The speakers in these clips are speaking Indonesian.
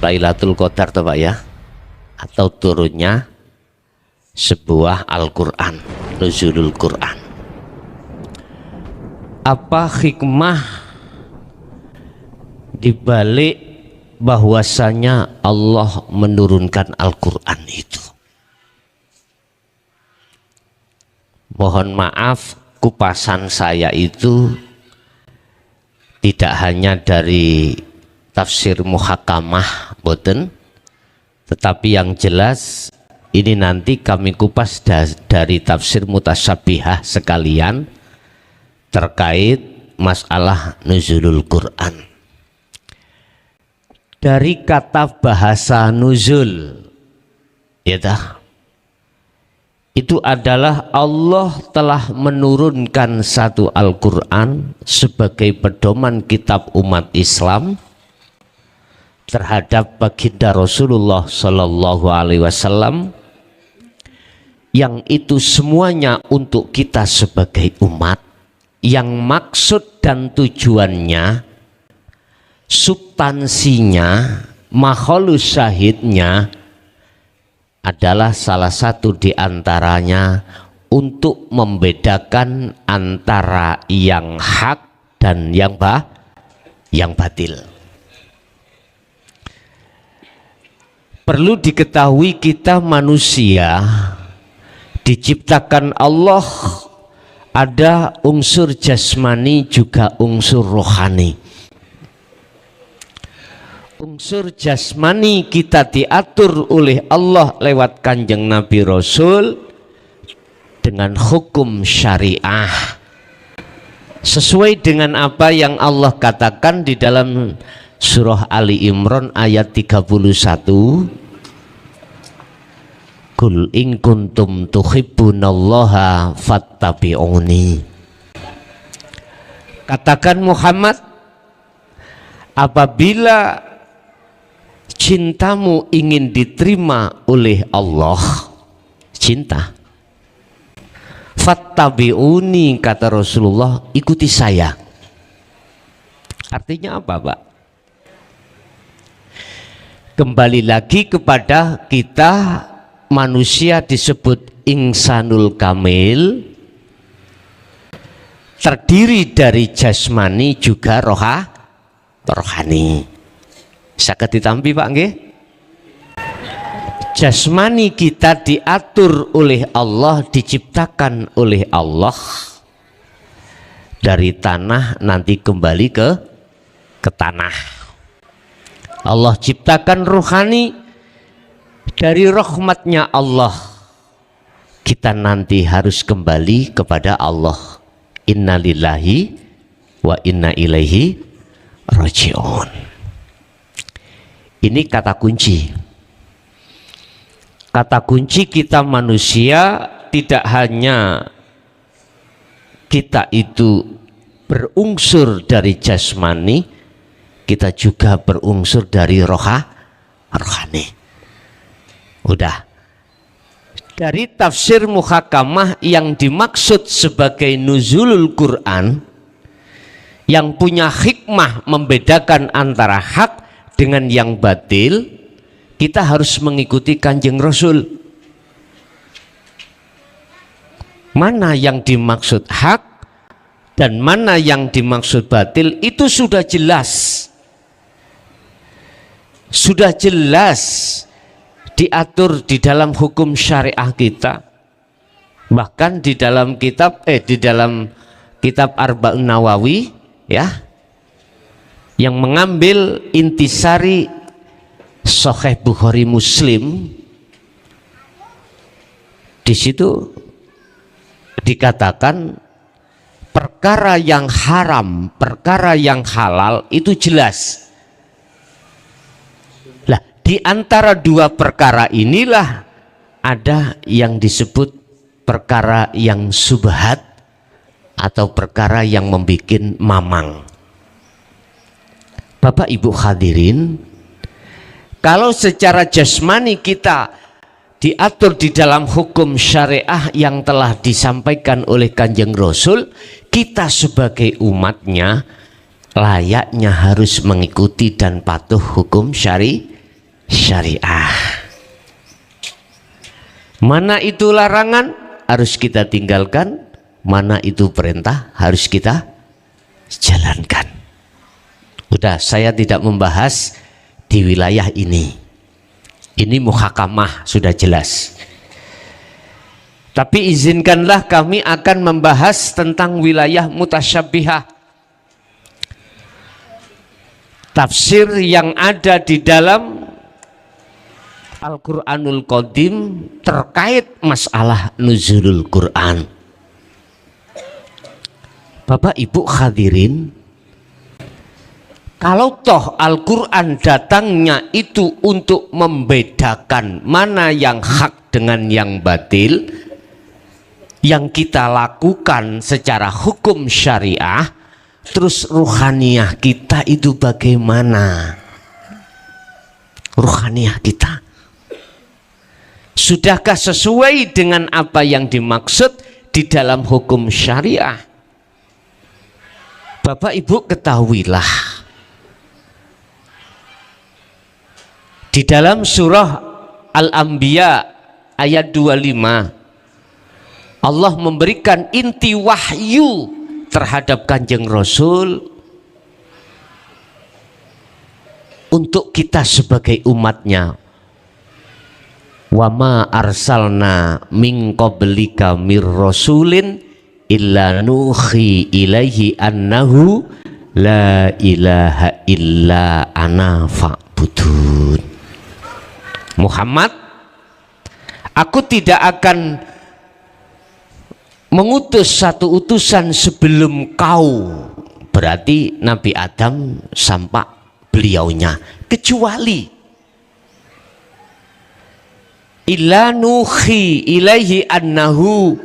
Lailatul Qadar toh Pak ya, atau turunnya sebuah Al-Quran, nuzulul Quran. Apa hikmah dibalik bahwasanya Allah menurunkan Al-Quran itu? Mohon maaf, kupasan saya itu tidak hanya dari tafsir muhakamah boten, tetapi yang jelas ini nanti kami kupas dari tafsir mutasyabihah sekalian terkait masalah nuzulul Quran. Dari kata bahasa nuzul, ya dah, itu adalah Allah telah menurunkan satu Al-Quran sebagai pedoman kitab umat Islam terhadap baginda Rasulullah Sallallahu Alaihi Wasallam, yang itu semuanya untuk kita sebagai umat, yang maksud dan tujuannya, substansinya, makhlus syahidnya adalah salah satu di antaranya untuk membedakan antara yang hak dan yang batil. Perlu diketahui kita manusia diciptakan Allah ada unsur jasmani juga unsur rohani. Unsur jasmani kita diatur oleh Allah lewat Kanjeng Nabi Rasul dengan hukum syariah sesuai dengan apa yang Allah katakan di dalam surah Ali Imran ayat 31. Kul in kuntum tuhibbunallaha fattabi'uni. Katakan Muhammad, apabila cintamu ingin diterima oleh Allah, cinta, fattabi'uni, kata Rasulullah, ikuti saya. Artinya apa Pak? Kembali lagi kepada kita manusia disebut insanul kamil, terdiri dari jasmani juga rohani. Saged ditampi Pak nggih? Jasmani kita diatur oleh Allah, diciptakan oleh Allah dari tanah nanti kembali ke tanah. Allah ciptakan rohani dari rahmatnya Allah, kita nanti harus kembali kepada Allah. Inna lillahi wa inna ilaihi raji'un. Ini kata kunci. Kata kunci kita manusia tidak hanya kita itu berunsur dari jasmani, kita juga berunsur dari rohani. Udah. Dari tafsir muhakamah yang dimaksud sebagai nuzulul Quran, yang punya hikmah membedakan antara hak dengan yang batil, kita harus mengikuti Kanjeng Rasul. Mana yang dimaksud hak dan mana yang dimaksud batil itu sudah jelas. Sudah jelas diatur di dalam hukum syariah kita. Bahkan di dalam kitab Arba'un Nawawi ya, yang mengambil intisari Sahih Bukhari Muslim, di situ dikatakan perkara yang haram, perkara yang halal itu jelas. Lah, di antara dua perkara inilah ada yang disebut perkara yang subhat atau perkara yang membuat mamang. Bapak Ibu hadirin, kalau secara jasmani kita diatur di dalam hukum syariah yang telah disampaikan oleh Kanjeng Rasul, kita sebagai umatnya layaknya harus mengikuti dan patuh hukum syariah. syariah. Mana itu larangan harus kita tinggalkan, mana itu perintah harus kita jalankan. Udah, saya tidak membahas di wilayah ini. Ini muhakamah sudah jelas. Tapi izinkanlah kami akan membahas tentang wilayah mutasyabihah. Tafsir yang ada di dalam Al-Quranul Qadim terkait masalah nuzulul Quran. Bapak Ibu hadirin, kalau toh Al-Quran datangnya itu untuk membedakan mana yang hak dengan yang batil, yang kita lakukan secara hukum syariah, terus ruhaniyah kita itu bagaimana? Ruhaniyah kita sudahkah sesuai dengan apa yang dimaksud di dalam hukum syariah? Bapak Ibu ketahuilah, di dalam surah Al-Anbiya ayat 25 Allah memberikan inti wahyu terhadap Kanjeng Rasul untuk kita sebagai umatnya. Wa ma arsalna min qablika mir rasulin illa nuhi ilaihi annahu la ilaha illa ana fa'budun. Muhammad, aku tidak akan mengutus satu utusan sebelum kau, berarti Nabi Adam sampai beliaunya, kecuali illa nuhi ilaihi annahu,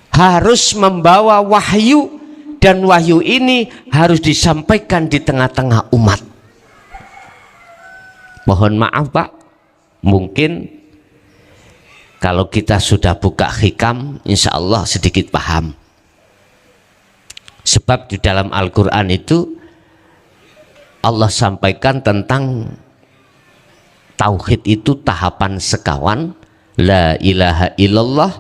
harus membawa wahyu, dan wahyu ini harus disampaikan di tengah-tengah umat. Mohon maaf Pak, mungkin kalau kita sudah buka hikam insya Allah sedikit paham. Sebab di dalam Al-Quran itu Allah sampaikan tentang tauhid itu tahapan sekawan. La ilaha illallah,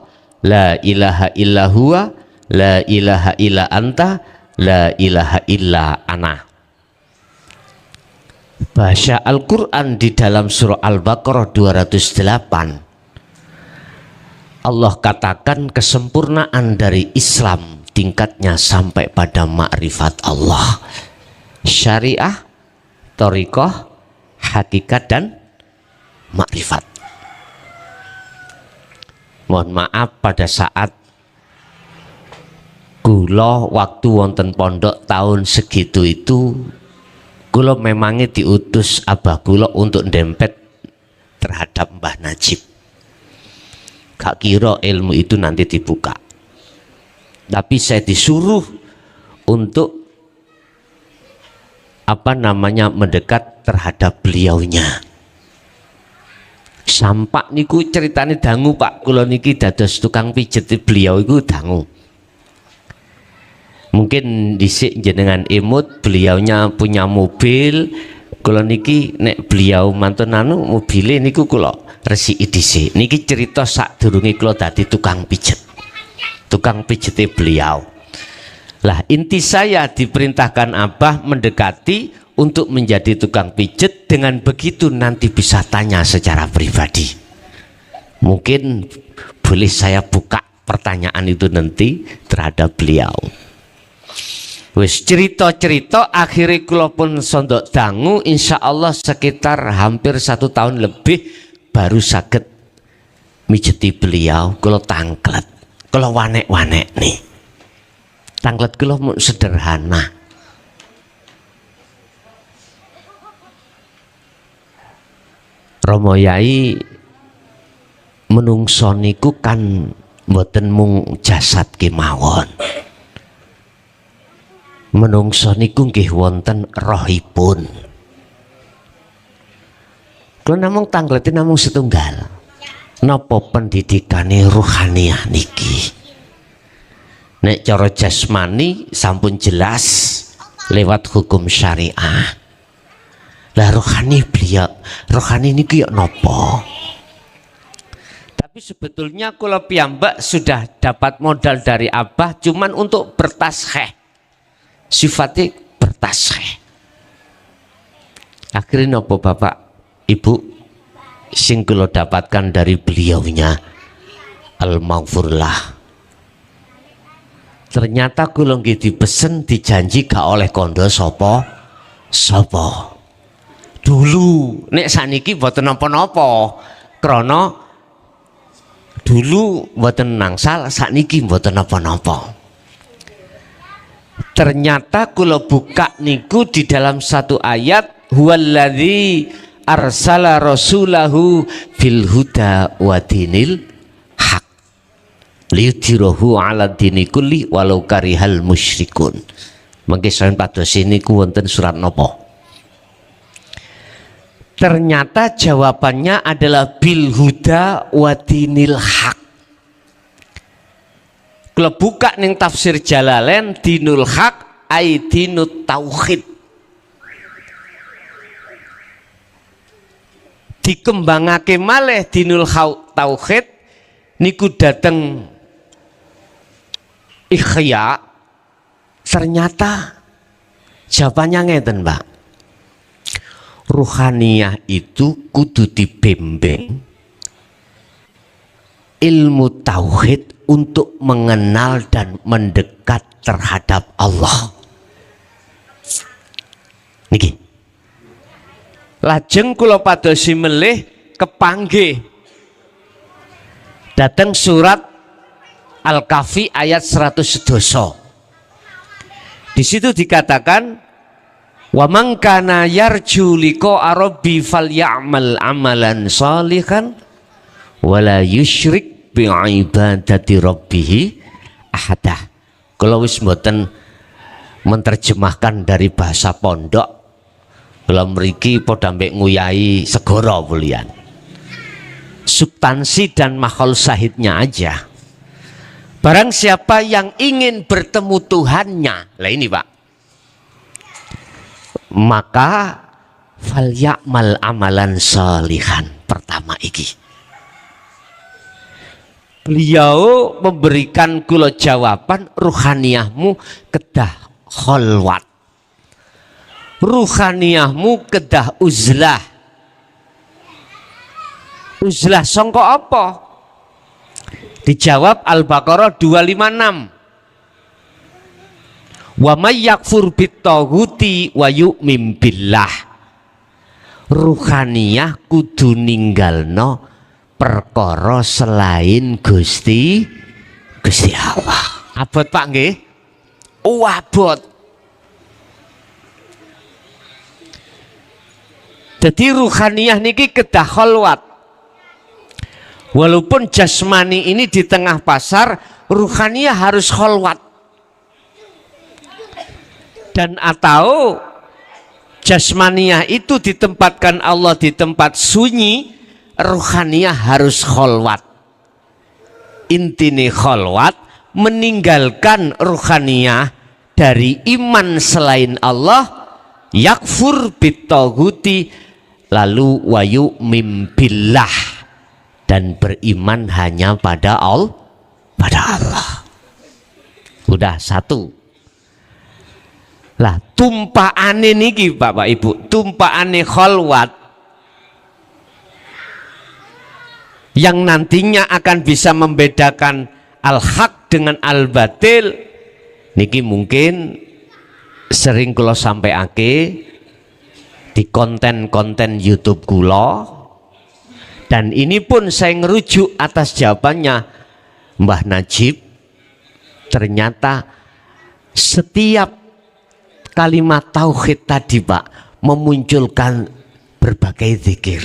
la ilaha illa huwa, la ilaha illa anta, la ilaha illa ana. Bahasa Al-Quran di dalam surah Al-Baqarah 208 Allah katakan kesempurnaan dari Islam tingkatnya sampai pada makrifat Allah, syariah, thariqah, hakikat dan makrifat. Mohon maaf pada saat kula waktu wonten pondok tahun segitu itu, kula memangnya diutus abah kula untuk dempet terhadap Mbah Najib. Gak kira ilmu itu nanti dibuka, tapi saya disuruh untuk mendekat terhadap beliaunya. Sampak niku ceritane dangu Pak, kula niki dados tukang pijet beliau iku dangu. Mungkin dhisik jenengan imut beliaunya punya mobil, kula niki nek beliau mantun mobile niku kula resiki dhisik. Niki cerita sadurunge kula dadi tukang pijet. Tukang pijete beliau. Lah inti saya diperintahkan Abah mendekati untuk menjadi tukang pijet, dengan begitu nanti bisa tanya secara pribadi. Mungkin boleh saya buka pertanyaan itu nanti terhadap beliau. Wis cerita-cerita akhirnya kula pun sondok dangu, insya Allah sekitar hampir 1 tahun lebih baru saged mijeti beliau. Kula tangklet, kula wanek-wanek nih. Tangklet kula sederhana. Romo Yai, menungso niku kan mboten mung jasad kemawon. Menungso niku nggih wonten rohipun. Kula namung tangleti namung setunggal. Napa pendidikane ruhaniyah niki? Nek cara jasmani sampun jelas lewat hukum syariah. Lah rohani beliau, rohani ini kaya nopo? Tapi sebetulnya kula piyambak sudah dapat modal dari Abah cuman untuk bertasheh. Sifatnya bertasheh. Akhirnya nopo Bapak Ibu sing kula dapatkan dari beliaunya Al-Maghfurlah. Ternyata kula nggih dipesen dijanji gak oleh kondo sapa. Dulu nek saniki mboten napa-napa. Krana dulu mboten nangsal, sakniki mboten napa-napa. Ternyata kula buka niku di dalam satu ayat, huwallazi arsala rasulahu fil huda wa dinil haq liyudhirahu ala dini kulli walau karihal musyrikun. Mangke saen pados niku wonten surat napa? Ternyata jawabannya adalah bil huda wa dinil haq. Kalau buka ning tafsir Jalalain, dinul haq ai dinut tauhid. Dikembangake malih dinul tauhid niku dateng Ikhya. Ternyata jawabannya ngeten, Mbak. Ruhaniyah itu kudu dibimbing ilmu tauhid untuk mengenal dan mendekat terhadap Allah. Niki. Lajeng kula padosi melih kepanggih datang surat Al-Kahfi ayat 100 Di situ dikatakan wa man kana yarju liqa'a rabbi falyamal amalan shalihan wala yusyrik bi ibadati rabbih ahada. Kalau wis mboten menerjemahkan dari bahasa pondok, kula mriki padha mbek nguyahi segara pulian. Substansi dan mahal syahidnya aja. Barang siapa yang ingin bertemu Tuhannya, lah ini Pak, maka falyamal amalan shalihan. Pertama iki beliau memberikan kula jawaban, ruhaniyahmu kedah kholwat, ruhaniyahmu kedah uzlah. Uzlah sangka apa? Dijawab Al-Baqarah 256. Wa may yakfur bitaghuti wa yu'min billah. Ruhaniyah kudu ninggalno perkara selain Gusti Allah. Abot Pak nggih? Abot. Jadi ruhaniyah niki kedah kholwat. Walaupun jasmani ini di tengah pasar, ruhaniyah harus kholwat. Dan atau jasmaniyah itu ditempatkan Allah di tempat sunyi, ruhaniyah harus kholwat. Intine kholwat meninggalkan ruhaniyah dari iman selain Allah, yakfur bitaghuti, lalu wayu mimbillah, dan beriman hanya pada Allah. Udah satu. Lah tumpaane niki Bapak Ibu, tumpaane kholwat yang nantinya akan bisa membedakan al-haq dengan al-batil niki mungkin sering kula sampaiake di konten-konten YouTube kula, dan ini pun saya ngerujuk atas jawabannya Mbah Najib. Ternyata setiap kalimat tauhid tadi Pak memunculkan berbagai zikir.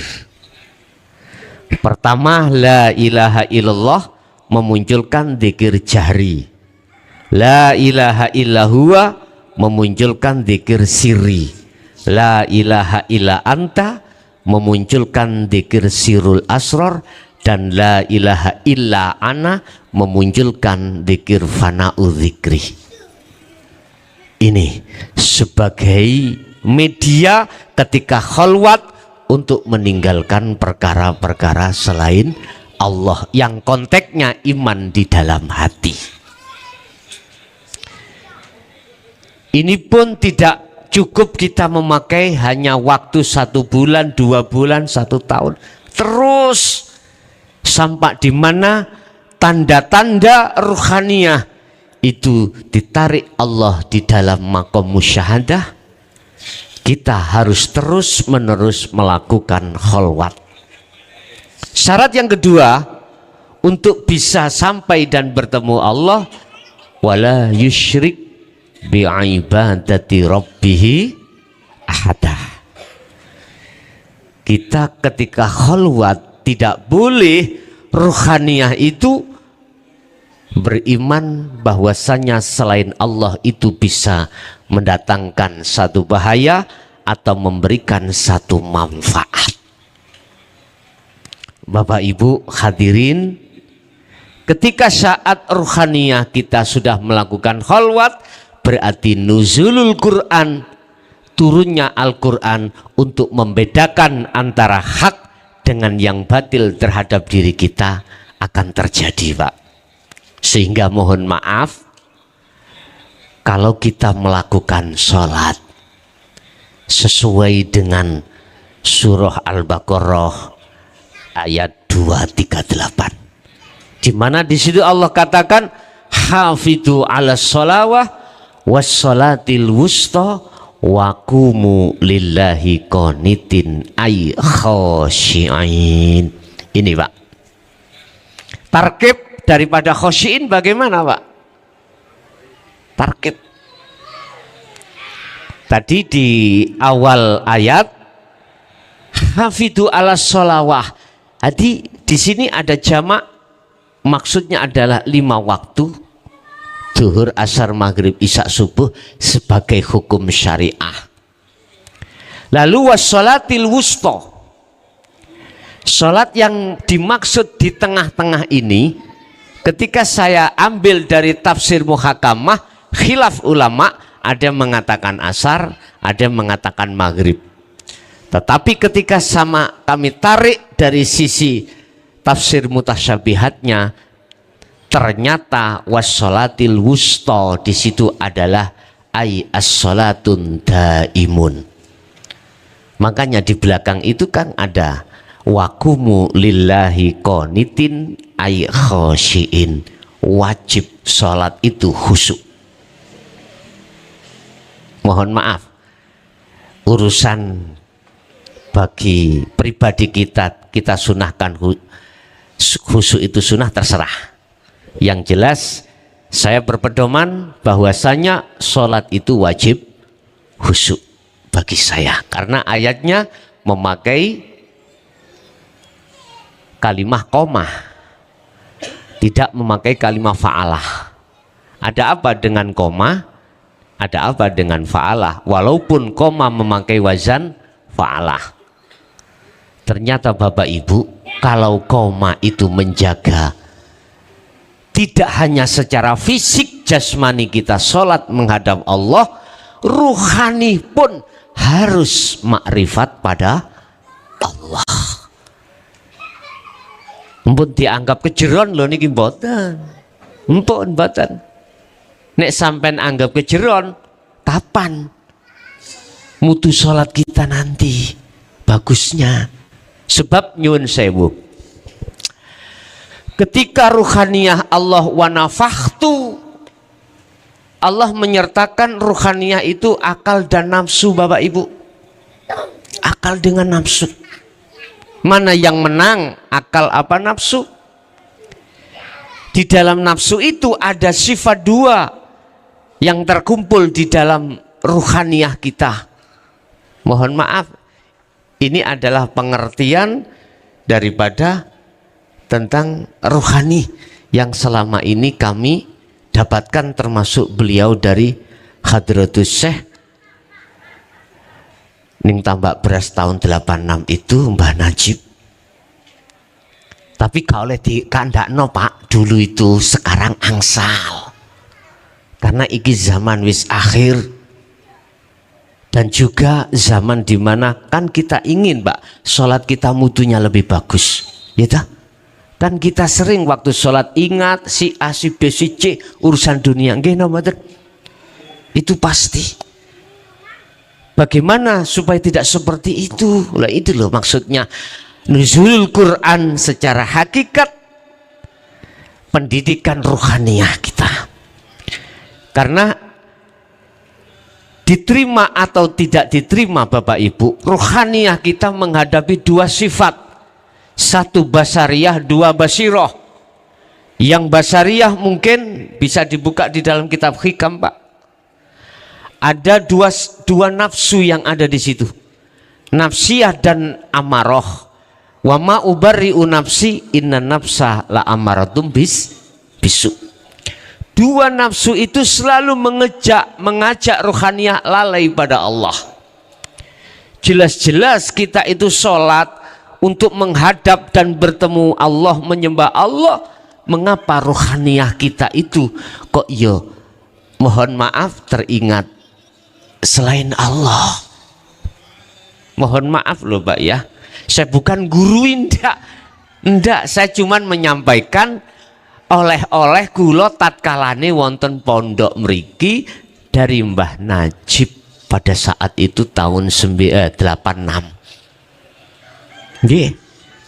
Pertama, la ilaha illallah memunculkan zikir jahri. La ilaha illahuwa memunculkan zikir sirri. La ilaha illa anta memunculkan zikir sirul asrar, dan la ilaha illa ana memunculkan zikir fana'u zikri. Ini sebagai media ketika khalwat untuk meninggalkan perkara-perkara selain Allah yang konteksnya iman di dalam hati. Ini pun tidak cukup kita memakai hanya waktu 1 bulan, 2 bulan, 1 tahun. Terus sampai di mana tanda-tanda ruhaniyah itu ditarik Allah di dalam maqam musyahadah, kita harus terus menerus melakukan khalwat. Syarat yang kedua untuk bisa sampai dan bertemu Allah, wala yusyrik bi'ibadati rabbihi ahada. Kita ketika khalwat tidak boleh ruhaniyah itu beriman bahwasanya selain Allah itu bisa mendatangkan satu bahaya atau memberikan satu manfaat. Bapak Ibu hadirin, ketika saat ruhaniyah kita sudah melakukan khalwat, berarti nuzulul Quran, turunnya Al-Quran untuk membedakan antara hak dengan yang batil terhadap diri kita akan terjadi, Pak. Sehingga mohon maaf kalau kita melakukan sholat sesuai dengan surah Al-Baqarah ayat 238, di mana di situ Allah katakan hafidhu ala sholawah wassolatil wusta wa qumu lillahi qanitin ay khosyi'in. Ini Pak, tarkib daripada khosyi'in bagaimana Pak? Tarkib tadi di awal ayat hafidhu ala sholawah. Jadi di sini ada jamak, maksudnya adalah 5 waktu, zuhur, asar, maghrib, isya, subuh sebagai hukum syariah. Lalu wassolatil wusta, sholat yang dimaksud di tengah-tengah ini, ketika saya ambil dari tafsir muhakamah, khilaf ulama, ada yang mengatakan asar, ada yang mengatakan maghrib. Tetapi ketika sama kami tarik dari sisi tafsir mutasyabihatnya, ternyata wassolatil wusta di situ adalah ay as-sholatun daimun. Makanya di belakang itu kan ada waqumu lillahi qanitin ay khosyiin. Wajib sholat itu khusyuk. Mohon maaf, urusan bagi pribadi kita sunahkan khusyuk itu sunnah, terserah. Yang jelas saya berpedoman bahwasanya sholat itu wajib khusyuk bagi saya, karena ayatnya memakai kalimah koma, tidak memakai kalimah fa'alah. Ada apa dengan koma? Ada apa dengan fa'alah? Walaupun koma memakai wazan fa'alah. Ternyata Bapak Ibu, kalau koma itu menjaga tidak hanya secara fisik jasmani kita sholat menghadap Allah, ruhani pun harus makrifat pada Allah. Mpun dianggap kejeron loh niki mboten. Mpun mboten. Nek sampean anggap kejeron, kapan mutu sholat kita nanti bagusnya? Sebab nyun sewu, ketika ruhaniyah Allah wa nafakhtu, Allah menyertakan ruhaniyah itu akal dan nafsu. Bapak Ibu, akal dengan nafsu, mana yang menang, akal apa nafsu? Di dalam nafsu itu ada sifat 2 yang terkumpul di dalam ruhaniyah kita. Mohon maaf, ini adalah pengertian daripada tentang ruhani yang selama ini kami dapatkan, termasuk beliau dari Hadratus Syekh Ning Tambak Beras tahun 86 itu Mbah Najib. Tapi kalau oleh dikandakno Pak, dulu itu, sekarang angsal. Karena iki zaman wis akhir, Dan juga zaman dimana kan kita ingin Pak sholat kita mutunya lebih bagus, ya tak? Kan kita sering waktu sholat ingat si A, si B, si C urusan dunia, nggih napa mboten? Itu pasti. Bagaimana supaya tidak seperti itu? Lah itu loh maksudnya nuzulul Quran secara hakikat pendidikan ruhaniyah kita. Karena diterima atau tidak diterima Bapak Ibu, ruhaniyah kita menghadapi dua sifat, satu basariyah, dua basiroh. Yang basariyah mungkin bisa dibuka di dalam kitab hikam Pak. Ada dua nafsu yang ada di situ, nafsiyah dan amaroh. Wa ma ubarri'u nafsi inna nafsa la amaratum bisu. Dua nafsu itu selalu mengajak ruhaniyah lalai pada Allah. Jelas-jelas kita itu sholat untuk menghadap dan bertemu Allah, menyembah Allah. Mengapa ruhaniyah kita itu kok mohon maaf teringat selain Allah? Mohon maaf loh Pak ya, saya bukan guru, enggak, saya cuman menyampaikan oleh-oleh kula tatkalane wonten pondok mriki dari Mbah Najib pada saat itu tahun 86. Nggih.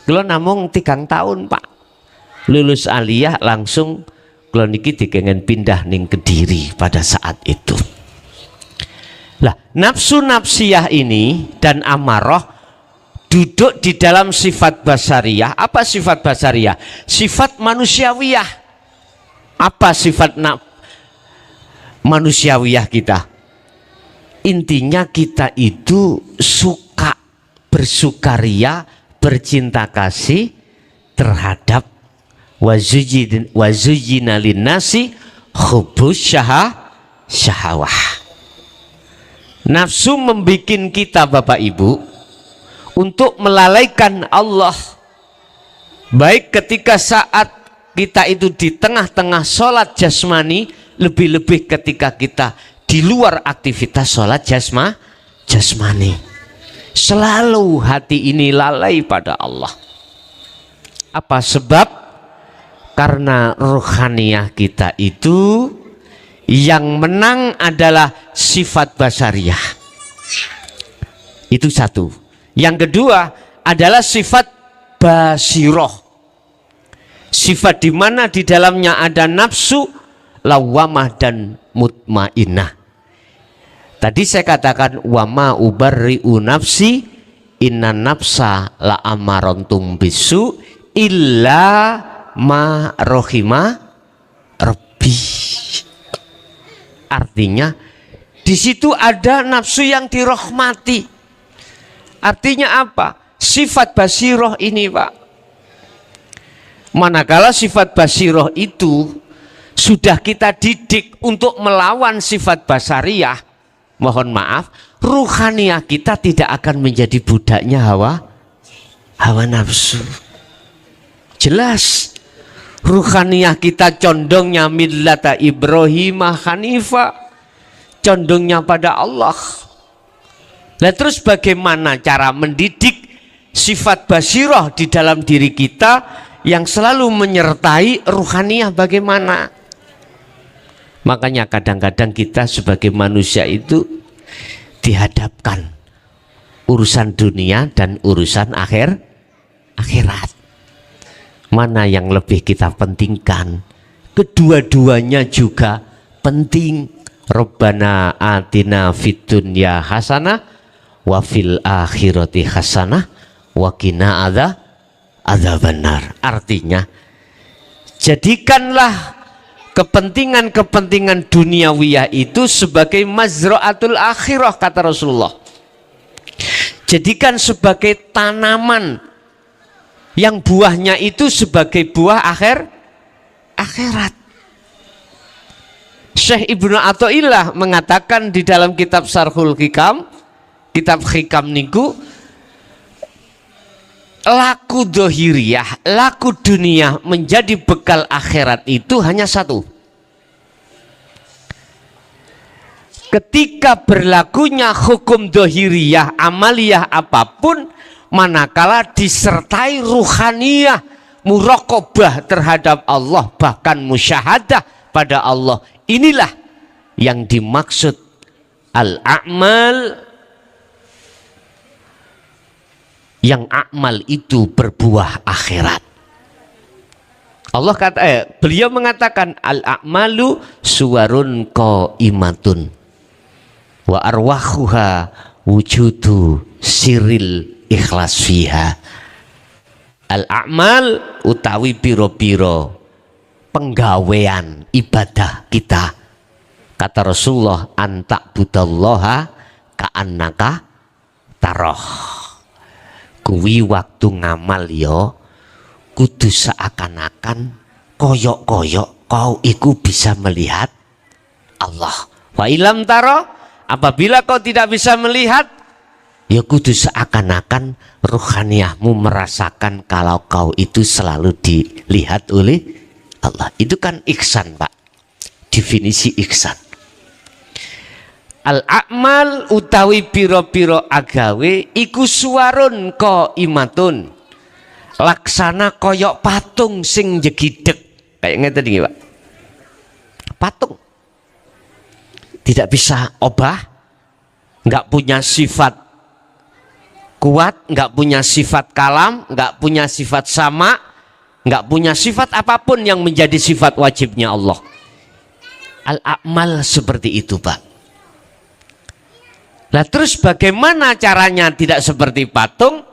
Kula namung 3 tahun, Pak. Lulus aliyah langsung kula niki dikengen pindah ning Kediri pada saat itu. Lah, nafsu nafsiyah ini dan amarah duduk di dalam sifat basariyah. Apa sifat basariyah? Sifat manusiawiyah. Apa sifat manusiawiyah kita? Intinya kita itu suka bersukaria, bercinta kasih terhadap wazujina linnasi hubbus syahawah. Nafsu membikin kita Bapak Ibu untuk melalaikan Allah, baik ketika saat kita itu di tengah-tengah sholat jasmani, lebih-lebih ketika kita di luar aktivitas sholat jasmani. Selalu hati ini lalai pada Allah. Apa sebab? Karena ruhaniyah kita itu yang menang adalah sifat basariyah. Itu satu. Yang kedua adalah sifat basiroh, sifat di mana di dalamnya ada nafsu lawamah dan mutmainnah. Tadi saya katakan wama ubarri'u nafsi inna nafsa la amarantum bisu illa ma rohima rabbi. Artinya di situ ada nafsu yang dirahmati. Artinya apa? Sifat basiroh ini Pak. Manakala sifat basiroh itu sudah kita didik untuk melawan sifat basariyah, mohon maaf, ruhaniyah kita tidak akan menjadi budaknya hawa nafsu. Jelas ruhaniyah kita condongnya millata Ibrahimah Hanifah, condongnya pada Allah. Nah terus bagaimana cara mendidik sifat basiroh di dalam diri kita yang selalu menyertai ruhaniyah bagaimana? Makanya kadang-kadang kita sebagai manusia itu dihadapkan urusan dunia dan urusan akhirat. Mana yang lebih kita pentingkan? Kedua-duanya juga penting. Rabbana atina fid dunya hasanah wa fil akhirati hasanah wa qina adzabannar. Artinya jadikanlah kepentingan-kepentingan duniawiyah itu sebagai mazra'atul akhirah, kata Rasulullah. Jadikan sebagai tanaman yang buahnya itu sebagai buah akhirat. Syekh Ibnu Athaillah mengatakan di dalam kitab Syarhul Hikam, kitab Hikam niku, laku dohiriyah, laku dunia menjadi bekal akhirat itu hanya satu. ketika berlakunya hukum dohiriyah amaliyah apapun, manakala disertai ruhaniyah, muraqabah terhadap Allah, bahkan musyahadah pada Allah, inilah yang dimaksud al-a'mal, yang amal itu berbuah akhirat. Allah beliau mengatakan al-a'malu suwarun qaimatun wa arwahuha wujudu siril ikhlas fiha. Al-a'mal utawi piro-piro penggawean ibadah kita. Kata Rasulullah, antak budallaha ka'annaka taroh. Kuwi waktu ngamal yo kudu seakan-akan koyok-koyok kau iku bisa melihat Allah. Wa ilam taro, apabila kau tidak bisa melihat, ya kudu seakan-akan ruhaniyahmu merasakan kalau kau itu selalu dilihat oleh Allah. Itu kan ihsan, Pak. Definisi ihsan. Al-a'mal utawi piro-piro agawe iku suwarun qaimatun, laksana koyok patung sing jegideg. Kayak ngeten iki, Pak. Patung tidak bisa obah, nggak punya sifat kuat, nggak punya sifat kalam, nggak punya sifat sama, nggak punya sifat apapun yang menjadi sifat wajibnya Allah. Al-a'mal seperti itu, Pak. Lah terus bagaimana caranya tidak seperti patung?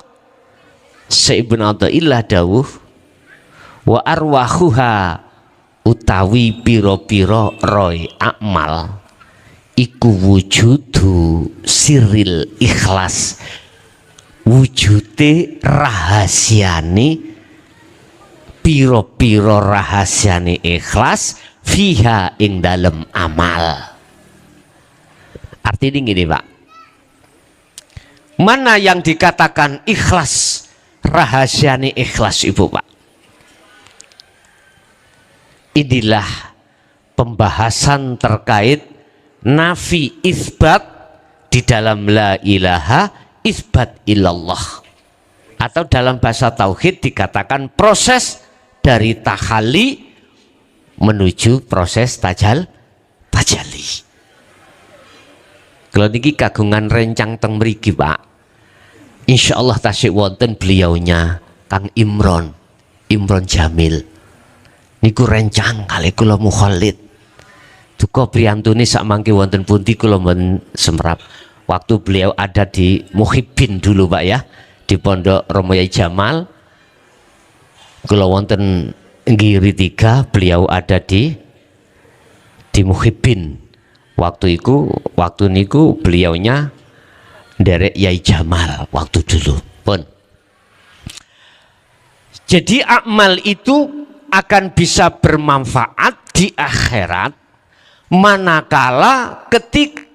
Ibnu Athaillah dawuh, wa arwahuha utawi piro-piro roy amal iku wujudu siril ikhlas, wujude rahasiane piro-piro rahasiane ikhlas fiha ing dalem amal. Artinya gini, Pak, mana yang dikatakan ikhlas, rahasiane ikhlas, Ibu, Pak? Inilah pembahasan terkait nafi isbat di dalam la ilaha isbat illallah, atau dalam bahasa tauhid dikatakan proses dari tahalli menuju proses tajalli. Kalau niki kagungan rencang teng mriki, Pak, insyaallah tasik wonten beliaunya Kang Imron Jamil niku rencang kali kula mukhalid duka priyantune sak mangke wonten pundi kula men semrap waktu beliau ada di Muhibbin dulu, Pak, ya, di Pondok Romo Yai Jamal. Kula wonten Ngiri 3, beliau ada di Muhibbin. Waktu niku beliaunya derek Yai Jamal waktu dulu pun. Jadi amal itu akan bisa bermanfaat di akhirat manakala ketika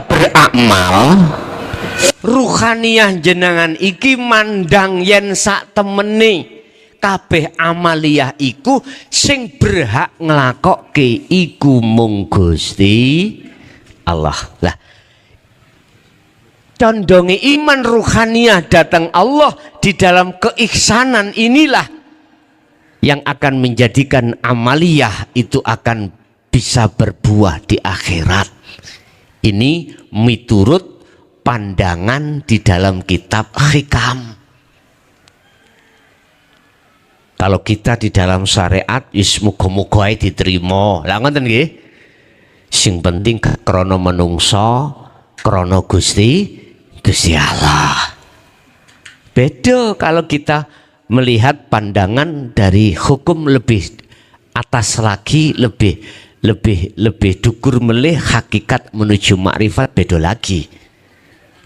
beramal, ruhaniyah jenengan iki mandang yen sak temene kabeh amaliyah iku sing berhak nglakokke iku mung Gusti Allah. Lah condonge iman ruhaniyah datang Allah di dalam keihsanan inilah yang akan menjadikan amaliyah itu akan bisa berbuah di akhirat. Ini miturut pandangan di dalam kitab Hikam. Kalau kita di dalam syariat wis muga-muga diterima. Lah ngoten nggih. Sing penting krana menungso, krana Gusti Allah. Beda kalau kita melihat pandangan dari hukum lebih atas lagi, lebih dukur melih hakikat menuju makrifat, beda lagi.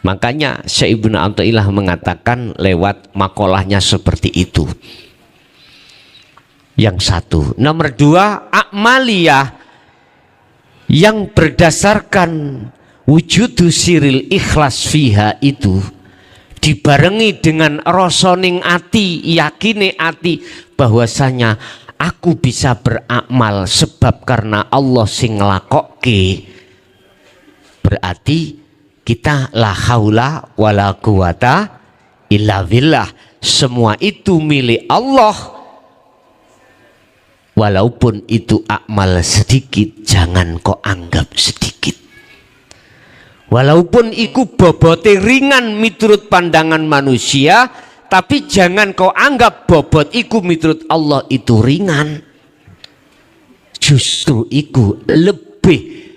Makanya Syekh Ibnu Athaillah mengatakan lewat makolahnya seperti itu. Yang satu. Nomor 2, akmaliyah yang berdasarkan wujudu siril ikhlas fiha itu dibarengi dengan rosoning ati, yakine ati bahwasanya aku bisa beramal sebab karena Allah sing nglakokke, berarti kita la haula wala quwata illa billah, semua itu milik Allah. Walaupun itu amal sedikit, jangan kau anggap sedikit. Walaupun iku bobote ringan miturut pandangan manusia, tapi jangan kau anggap bobot iku miturut Allah itu ringan. Justru iku lebih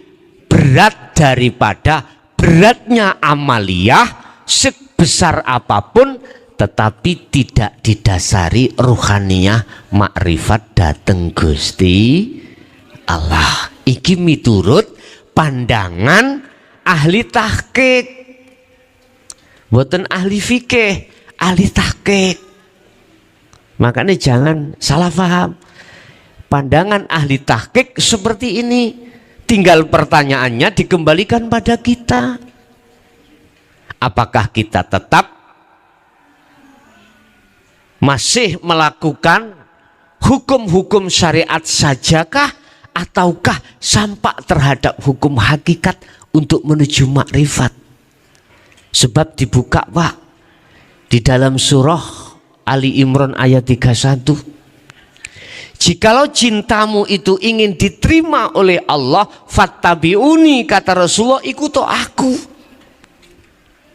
berat daripada beratnya amaliyah sebesar apapun, tetapi tidak didasari ruhaniyah makrifat dateng Gusti Allah. Iki miturut pandangan ahli tahqiq, boten ahli fikih, ahli tahqiq. Makanya jangan salah paham. Pandangan ahli tahqiq seperti ini. Tinggal pertanyaannya dikembalikan pada kita. Apakah kita tetap masih melakukan hukum-hukum syariat sajakah, ataukah sampak terhadap hukum hakikat untuk menuju makrifat? Sebab dibuka Pak di dalam surah Ali Imran ayat 31. Jikalau cintamu itu ingin diterima oleh Allah, fattabi'uni, kata Rasulullah, ikuti aku.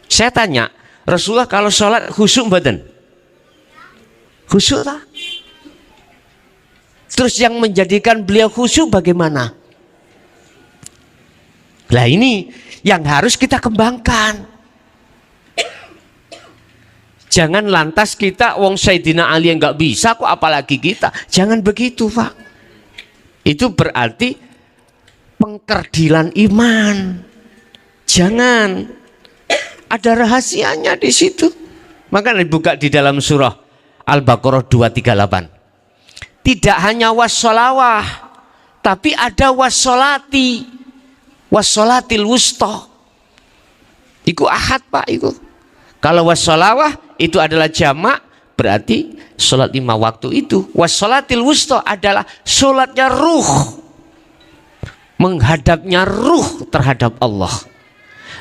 Saya tanya, Rasulullah kalau sholat khusyuk mboten? Khusyuk tak? Terus yang menjadikan beliau khusyuk bagaimana? Nah ini yang harus kita kembangkan. Jangan lantas kita wong Sayyidina Ali yang nggak bisa kok apalagi kita. Jangan begitu Pak. Itu berarti pengkerdilan iman. Jangan. Ada rahasianya di situ. Maka dibuka di dalam surah Al-Baqarah 238. Tidak hanya wassolawah, tapi ada wassolati, wassolatil wusta. Iku ahad Pak, iku. Kalau wassolawah itu adalah jamak, berarti sholat 5 waktu itu. Wassolatil wusta adalah sholatnya ruh, menghadapnya ruh terhadap Allah.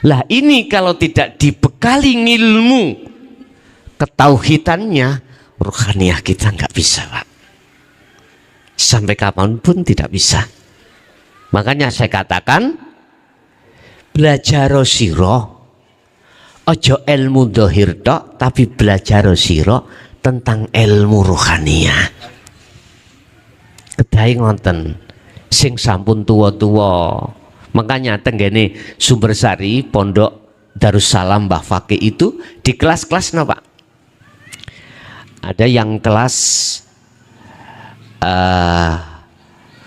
Lah ini kalau tidak dibekali ilmu ketauhidannya, ruhaniyah kita nggak bisa Pak. Sampai kapanpun tidak bisa. Makanya saya katakan, belajar siro ojo ilmu dohir tok, tapi belajar siro tentang ilmu ruhaniyah. Kedai ngonten sing sampun tua-tua. Makanya tenggene Sumbersari Pondok Darussalam Mbah Fakih itu di kelas-kelas no Pak. Ada yang kelas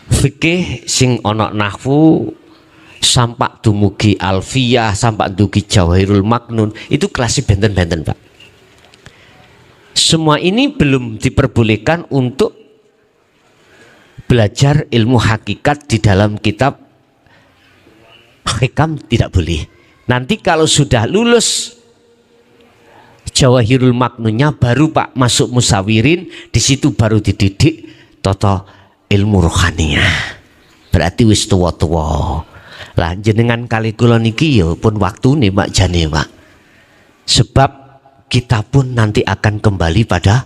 fikih sing onok nahwu sampak dumugi alfiyah, sampak dumugi jawahirul maknun, itu kelasnya benten-benten Pak. Semua ini belum diperbolehkan untuk belajar ilmu hakikat di dalam kitab hikam, tidak boleh. Nanti kalau sudah lulus jawahirul maknunnya baru Pak masuk musawirin, di situ baru dididik toto ilmu rohaniyah. Berarti wis tuwa-tuwa. Lah jenengan kali kula niki ya pun waktune Pak jane Pak. Sebab kita pun nanti akan kembali pada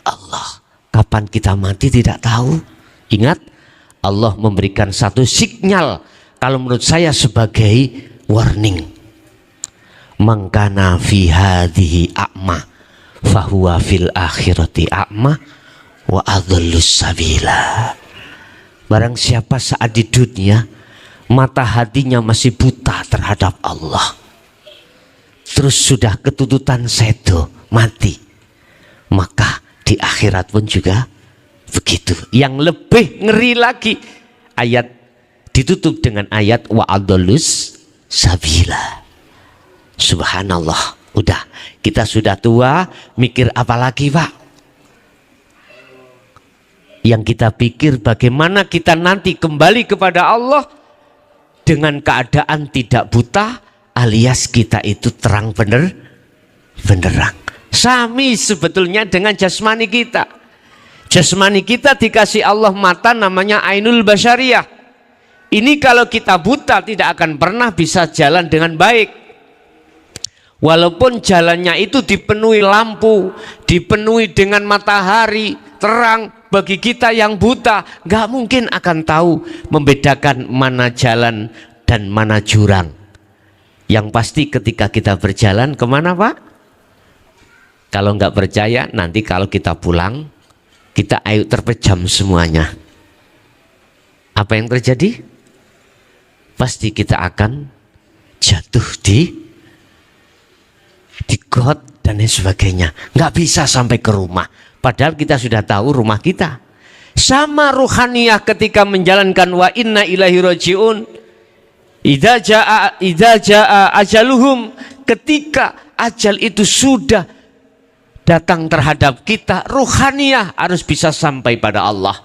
Allah. Kapan kita mati tidak tahu. Ingat, Allah memberikan satu sinyal, kalau menurut saya sebagai warning. Mangkana fi hadhihi a'ma fahuwa fil akhirati a'ma wa adhallus sabila. Barang siapa saat di dunia mata hatinya masih buta terhadap Allah, terus sudah ketututan sedo mati, maka di akhirat pun juga begitu. Yang lebih ngeri lagi, ayat ditutup dengan ayat wa adhallus sabila. Subhanallah, udah kita sudah tua, mikir apa lagi Pak? Yang kita pikir bagaimana kita nanti kembali kepada Allah, dengan keadaan tidak buta, alias kita itu terang benderang. Sami sebetulnya dengan jasmani kita. Jasmani kita dikasih Allah mata namanya ainul basyariyah. Ini kalau kita buta tidak akan pernah bisa jalan dengan baik. Walaupun jalannya itu dipenuhi lampu, dipenuhi dengan matahari terang, bagi kita yang buta nggak mungkin akan tahu membedakan mana jalan dan mana jurang. Yang pasti ketika kita berjalan kemana Pak? Kalau nggak percaya nanti kalau kita pulang kita ayo terpejam semuanya. Apa yang terjadi? Pasti kita akan jatuh di got dan lain sebagainya, nggak bisa sampai ke rumah padahal kita sudah tahu rumah kita. Sama ruhaniyah ketika menjalankan wa inna ilaihi rajiun, idza jaa ajaluhum, ketika ajal itu sudah datang terhadap kita, ruhaniyah harus bisa sampai pada Allah.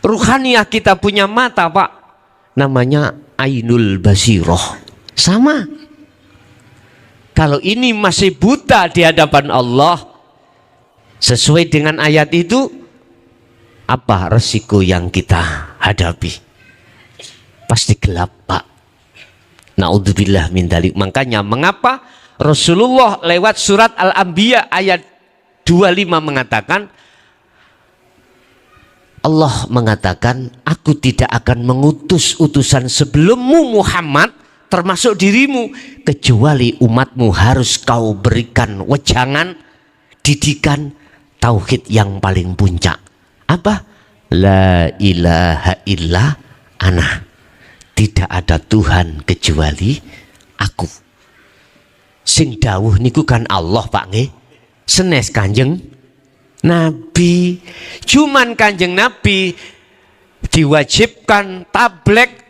Ruhaniyah kita punya mata Pak, namanya ainul basiroh. Sama. Kalau ini masih buta di hadapan Allah, sesuai dengan ayat itu, apa resiko yang kita hadapi? Pasti gelap Pak. Naudzubillah min dzalik. Makanya mengapa Rasulullah lewat surat Al-Anbiya ayat 25 mengatakan, Allah mengatakan, aku tidak akan mengutus utusan sebelummu Muhammad, termasuk dirimu, kecuali umatmu harus kau berikan wejangan, didikan tauhid yang paling puncak. Apa? La ilaha illa ana, tidak ada Tuhan kecuali aku. Sing dawuh niku kan Allah Pak nggih, senes Kanjeng Nabi. Cuman Kanjeng Nabi diwajibkan tablek.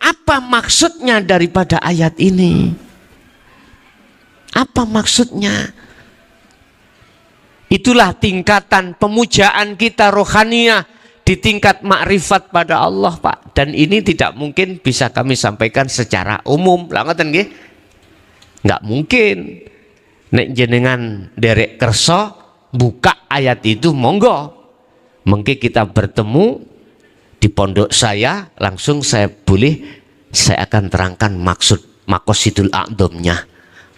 Apa maksudnya daripada ayat ini? Apa maksudnya? Itulah tingkatan pemujaan kita rohaniyah di tingkat makrifat pada Allah Pak. Dan ini tidak mungkin bisa kami sampaikan secara umum. Lah ngoten nggih? Nggak mungkin. Nek jenengan derek kerso buka ayat itu monggo. Mungkin kita bertemu di pondok saya, langsung saya akan terangkan maksud makosidul a'dhamnya,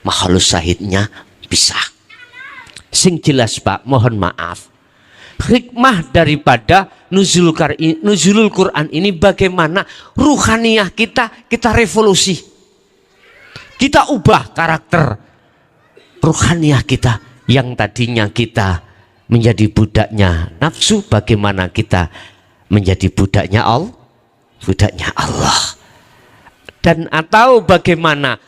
makhlus syahidnya, bisa. Sing jelas Pak, mohon maaf, hikmah daripada nuzulul Quran ini bagaimana ruhaniyah kita revolusi, kita ubah karakter ruhaniyah kita yang tadinya kita menjadi budaknya nafsu, bagaimana kita menjadi budaknya Allah. Dan atau bagaimana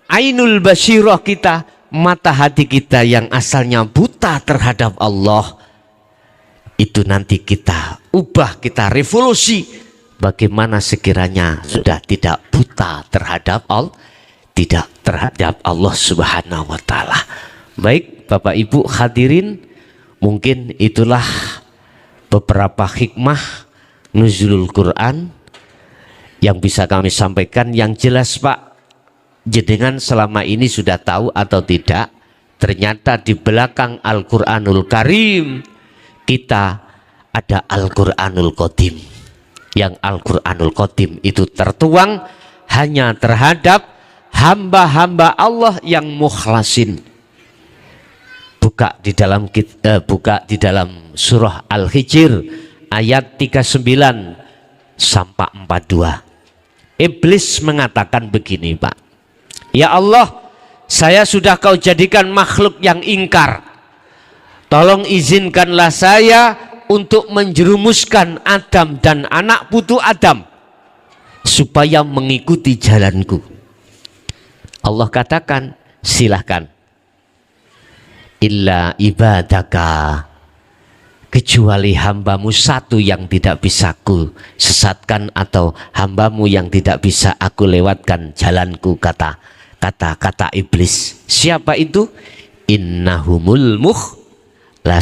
ainul basyirah kita, mata hati kita yang asalnya buta terhadap Allah, itu nanti kita ubah, kita revolusi bagaimana sekiranya sudah tidak buta terhadap Allah, tidak terhadap Allah Subhanahu wa taala. Baik Bapak Ibu hadirin, mungkin itulah beberapa hikmah nuzulul Quran yang bisa kami sampaikan. Yang jelas Pak, jenengan selama ini sudah tahu atau tidak, ternyata di belakang Al-Quranul Karim kita ada Al-Quranul Qadim. Yang Al-Quranul Qadim itu tertuang hanya terhadap hamba-hamba Allah yang mukhlasin. Buka di dalam surah Al-Hijr ayat 39 sampai 42. Iblis mengatakan begini Pak, ya Allah, saya sudah kau jadikan makhluk yang ingkar, tolong izinkanlah saya untuk menjerumuskan Adam dan anak putu Adam supaya mengikuti jalanku. Allah katakan, silahkan, illa ibadaka, kecuali hambamu satu yang tidak bisa ku sesatkan, atau hambamu yang tidak bisa aku lewatkan jalanku, kata iblis. Siapa itu? Innahumul mukhlasin.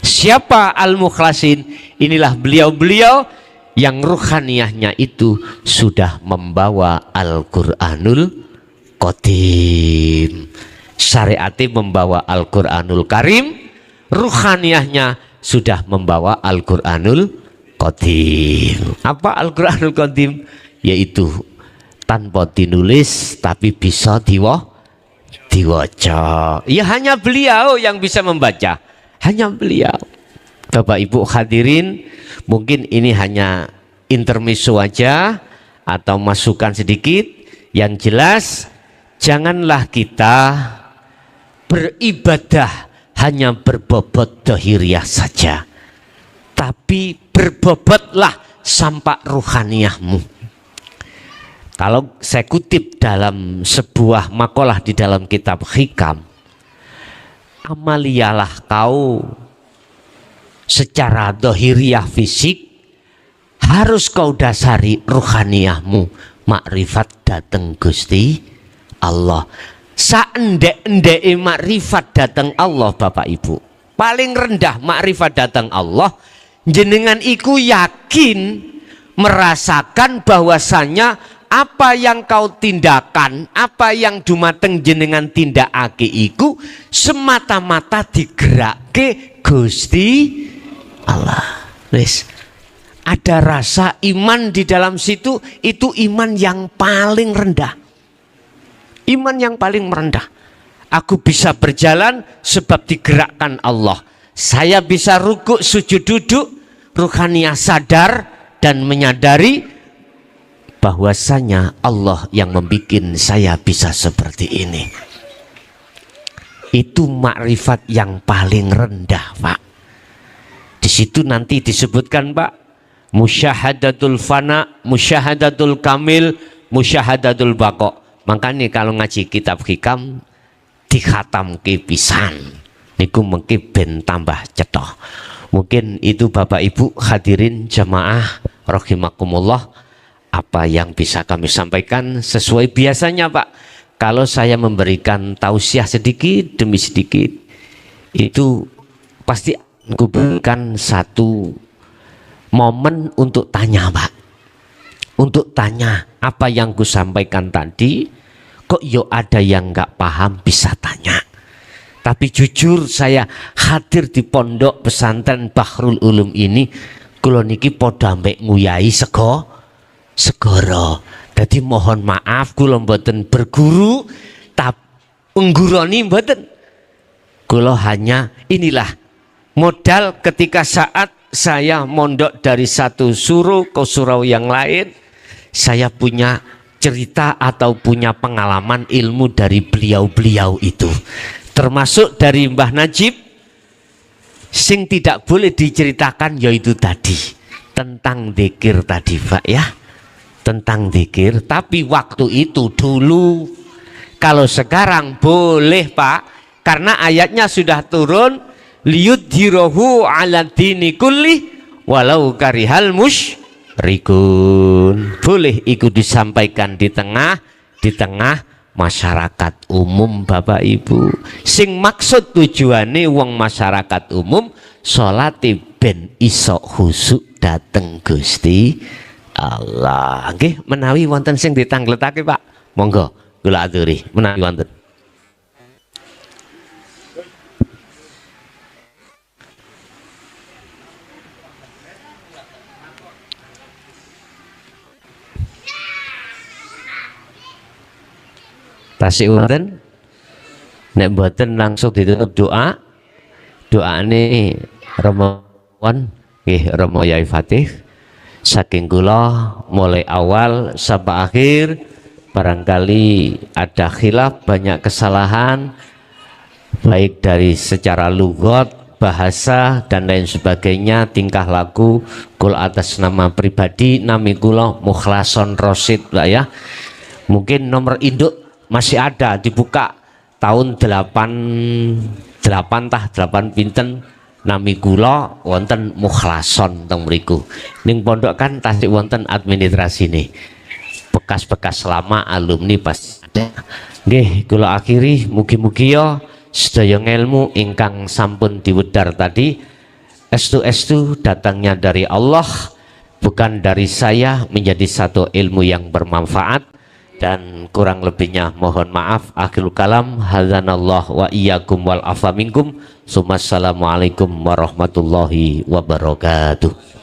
Siapa al-mukhlasin? Inilah beliau-beliau yang ruhaniyahnya itu sudah membawa Al-Qur'anul Qadim. Syariatnya membawa Al-Qur'anul Karim, ruhaniyahnya sudah membawa Al-Qur'anul Qadim. Apa Al-Qur'anul Qadim? Yaitu tanpa dinulis tapi bisa diwaca. Ya hanya beliau yang bisa membaca. Hanya beliau. Bapak Ibu hadirin, mungkin ini hanya intermezzo aja atau masukan sedikit. Yang jelas, janganlah kita beribadah hanya berbobot dohiriyah saja, tapi berbobotlah sampai ruhaniyahmu. Kalau saya kutip dalam sebuah makalah di dalam kitab Hikam, amaliyalah kau secara dohiriyah fisik, harus kau dasari ruhaniyahmu, makrifat dateng Gusti Allah. Saendek-endeke makrifat dateng Allah Bapak Ibu, paling rendah makrifat dateng Allah, jenengan iku yakin merasakan bahwasanya apa yang kau tindakan, apa yang dumateng jenengan tindakake iku semata-mata digerake Gusti Allah. Wis, ada rasa iman di dalam situ, itu iman yang paling rendah. Iman yang paling rendah. Aku bisa berjalan sebab digerakkan Allah. Saya bisa rukuk, sujud, duduk, ruhaniyah sadar dan menyadari bahwasanya Allah yang membuat saya bisa seperti ini. Itu makrifat yang paling rendah, Pak. Di situ nanti disebutkan, Pak, musyahadatul fana, musyahadatul kamil, musyahadatul baqo. Makanya kalau ngaji kitab Hikam dikhatam ke pisan, niku mungkin ben tambah cetoh. Mungkin itu Bapak Ibu hadirin jamaah rahimakumullah, apa yang bisa kami sampaikan sesuai biasanya, Pak. Kalau saya memberikan tausiah sedikit demi sedikit, itu pasti aku berikan satu momen untuk tanya, Pak. Untuk tanya apa yang ku sampaikan tadi, kok yo ada yang nggak paham, bisa tanya. Tapi jujur saya hadir di pondok pesantren Bahrul Ulum ini, kula niki padha mbek nguyai segara. Jadi mohon maaf kula mboten berguru, tapi ngguroni mboten. Kula hanya inilah modal ketika saat saya mondok dari satu surau ke surau yang lain, saya punya cerita atau punya pengalaman ilmu dari beliau-beliau itu, termasuk dari Mbah Najib. Sing tidak boleh diceritakan yaitu tadi tentang dzikir tadi, Pak, ya, tentang dzikir. Tapi waktu itu dulu, kalau sekarang boleh, Pak, karena ayatnya sudah turun, liyudhirahu ala dini kulli walau karihal musyrikun. Boleh ikut disampaikan di tengah masyarakat umum, Bapak Ibu. Sing maksud tujuane wong masyarakat umum salate ben iso khusuk dateng Gusti Allah. Nggih, menawi wonten sing ditangletake, Pak, monggo kula aturi menawi wonten. Tasik wonten, nek mboten langsung ditutup doa. Doane Romowan nggih, Romo Yai Fatih saking kula mulai awal sampai akhir, barangkali ada khilaf, banyak kesalahan baik dari secara lugat, bahasa dan lain sebagainya, tingkah laku. Kula atas nama pribadi nami kula Mukhlason Rosid, lah ya. Mungkin nomor induk masih ada, dibuka tahun 88 pinten, nami kula wonten Mukhlason teng mriku. Ning pondok kan tasik wonten administrasi nih. Bekas-bekas lama alumni pasti ada. Nggih, kula akhiri mugi-mugi ya sedaya ilmu ingkang sampun diwedhar tadi estu-estu datangnya dari Allah, masukan dari saya menjadi satu ilmu yang bermanfaat, dan kurang lebihnya mohon maaf. Akhirul kalam, hadzanallah wa iyyakum wal afa minkum. Assalamualaikum warahmatullahi wabarakatuh.